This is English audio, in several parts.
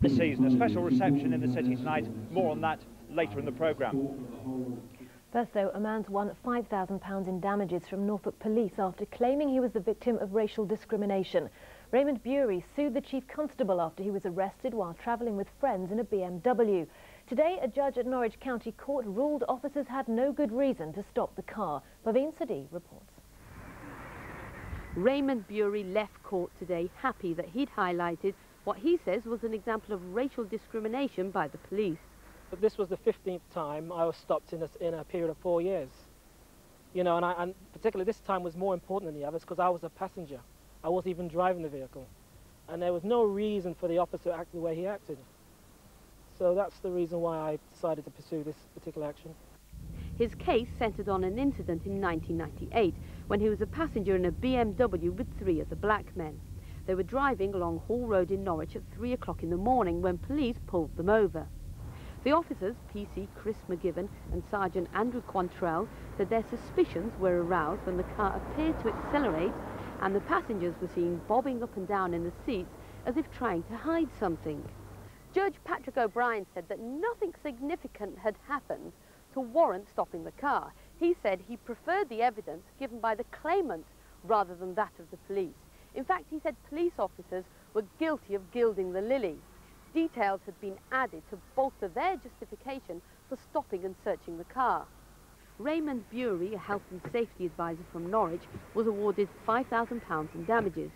Season, a special reception in the city tonight. More on that later in the programme. First though, a man's won £5,000 in damages from Norfolk police after claiming he was the victim of racial discrimination. Raymond Bewry sued the chief constable after he was arrested while travelling with friends in a BMW. Today, a judge at Norwich County Court ruled officers had no good reason to stop the car. Paveen Sadi reports. Raymond Bewry left court today happy that he'd highlighted what he says was an example of racial discrimination by the police. But this was the 15th time I was stopped in a period of 4 years. You know, and particularly this time was more important than the others because I was a passenger. I wasn't even driving the vehicle. And there was no reason for the officer to act the way he acted. So that's the reason why I decided to pursue this particular action. His case centred on an incident in 1998 when he was a passenger in a BMW with 3 other black men. They were driving along Hall Road in Norwich at 3 o'clock in the morning when police pulled them over. The officers, PC Chris McGibbon and Sergeant Andrew Quantrell, said their suspicions were aroused when the car appeared to accelerate and the passengers were seen bobbing up and down in the seats as if trying to hide something. Judge Patrick O'Brien said that nothing significant had happened to warrant stopping the car. He said he preferred the evidence given by the claimant rather than that of the police. In fact, he said police officers were guilty of gilding the lily. Details had been added to bolster their justification for stopping and searching the car. Raymond Bewry, a health and safety advisor from Norwich, was awarded £5,000 in damages.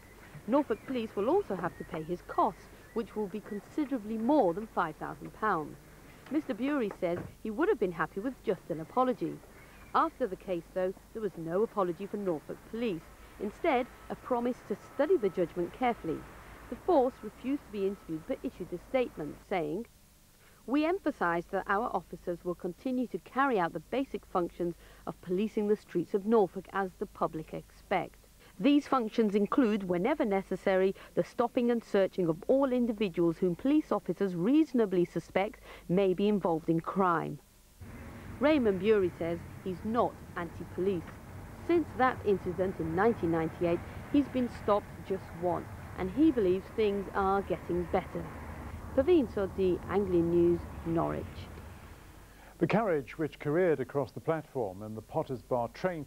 Norfolk police will also have to pay his costs, which will be considerably more than £5,000. Mr. Bewry says he would have been happy with just an apology. After the case, though, there was no apology for Norfolk police. Instead, a promise to study the judgment carefully. The force refused to be interviewed but issued a statement saying, "We emphasise that our officers will continue to carry out the basic functions of policing the streets of Norfolk as the public expect. These functions include, whenever necessary, the stopping and searching of all individuals whom police officers reasonably suspect may be involved in crime." Raymond Bewry says he's not anti-police. Since that incident in 1998, he's been stopped just once, and he believes things are getting better. Paveen Sadi, Anglian News, Norwich. The carriage which careered across the platform in the Potters Bar train